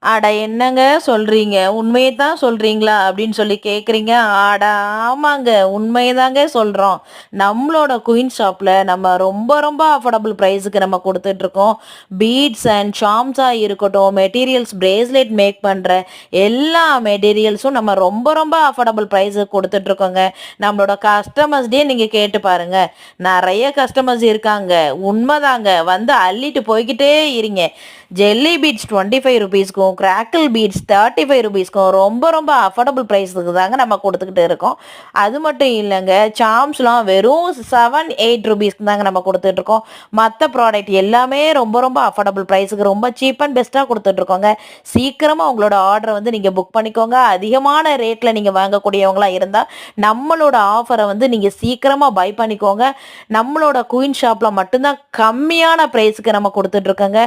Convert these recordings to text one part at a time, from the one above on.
அட என்னங்க சொல்றீங்க? உண்மைய தான் சொல்றீங்களா? அப்படின்னு சொல்லி கேட்குறீங்க. அட ஆமாங்க. உண்மையதாங்க சொல்றோம். நம்மளோட குயின் ஷாப்ல நம்ம ரொம்ப ரொம்ப அஃபோர்டபுள் பிரைஸுக்கு நம்ம குடுத்துட்ருக்கோம். பீட்ஸ் அண்ட் சார்ம்ஸா இருக்கட்டும், மெட்டீரியல்ஸ் பிரேஸ்லெட் மேக் பண்ற எல்லா மெட்டீரியல்ஸும் நம்ம ரொம்ப ரொம்ப அஃபோர்டபுள் பிரைஸுக்கு குடுத்துட்ருக்கோங்க. நம்மளோட கஸ்டமர்ஸ்டயே நீங்க கேட்டு பாருங்க. நெறைய கஸ்டமர்ஸ் இருக்காங்க. உண்மதாங்க. வந்து அள்ளிட்டு போய்க்கிட்டே இருங்க. ஜெல்லி பீட்ஸ் ₹25க்கும், கிராக்கிள் பீட்ஸ் ₹35க்கும் ரொம்ப ரொம்ப அஃபோர்டபுள் பிரைஸுக்கு தாங்க நம்ம குடுத்துக்கிட்டு இருக்கோம். அது மட்டும் இல்லங்க, சார்ம்ஸ்லாம் வெறும் ₹7, ₹8க்கு தாங்க நம்ம குடுத்துட்ருக்கோம். மத்த ப்ராடக்ட் எல்லாமே ரொம்ப ரொம்ப அஃபோர்டபுள் பிரைஸுக்கு ரொம்ப சீப் அண்ட் பெஸ்ட்டா குடுத்துட்ருக்கோங்க. சீக்கிரமா உங்களோட ஆர்டர வந்து நீங்க புக் பண்ணிக்கோங்க. அதிகமான ரேட்ல நீங்க வாங்கக்கூடியவங்களா இருந்தா, நம்மளோட ஆஃபர வந்து நீங்க சீக்கிரமா பை பண்ணிக்கோங்க. நம்மளோட குயின் ஷாப்ல மட்டும் தான் கம்மியான பிரைஸுக்கு நம்ம குடுத்துட்ருக்கோங்க.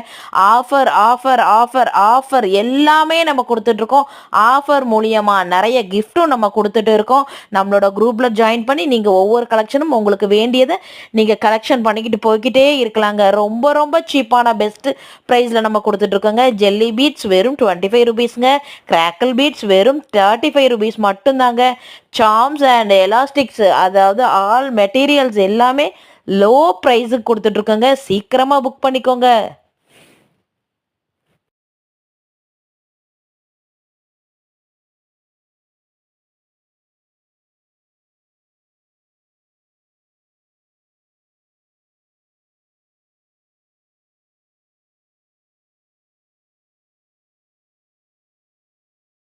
ஆஃபர், ஆஃபர், ஆஃபர், ஆஃபர் எல்லாமே நம்ம குடுத்துட்ருக்கோம். ஆஃபர் மூலியமா நெறைய கிஃப்ட்டும் நம்ம குடுத்துட்டு இருக்கோம். நம்மளோட குரூப்ல ஜாயின் பண்ணி நீங்க ஒவ்வொரு கலெக்ஷனும் உங்களுக்கு வேண்டியத நீங்க கலெக்ஷன் பண்ணிக்கிட்டு போய்க்கிட்டே இருக்கலாங்க. ரொம்ப ரொம்ப சீப்பான பெஸ்ட் பிரைஸ்ல நம்ம குடுத்துட்ருக்கோங்க. ஜெல்லி பீட்ஸ் வெறும் ₹25ங்க. கிராக்கிள் பீட்ஸ் வெறும் ₹35 மட்டும்தாங்க. சார்ம்ஸ் அண்ட் எலாஸ்டிக்ஸ் அதாவது ஆல் மெட்டீரியல்ஸ் எல்லாமே லோ பிரைஸுக்கு குடுத்துட்ருக்கோங்க. சீக்கிரமா புக் பண்ணிக்கோங்க.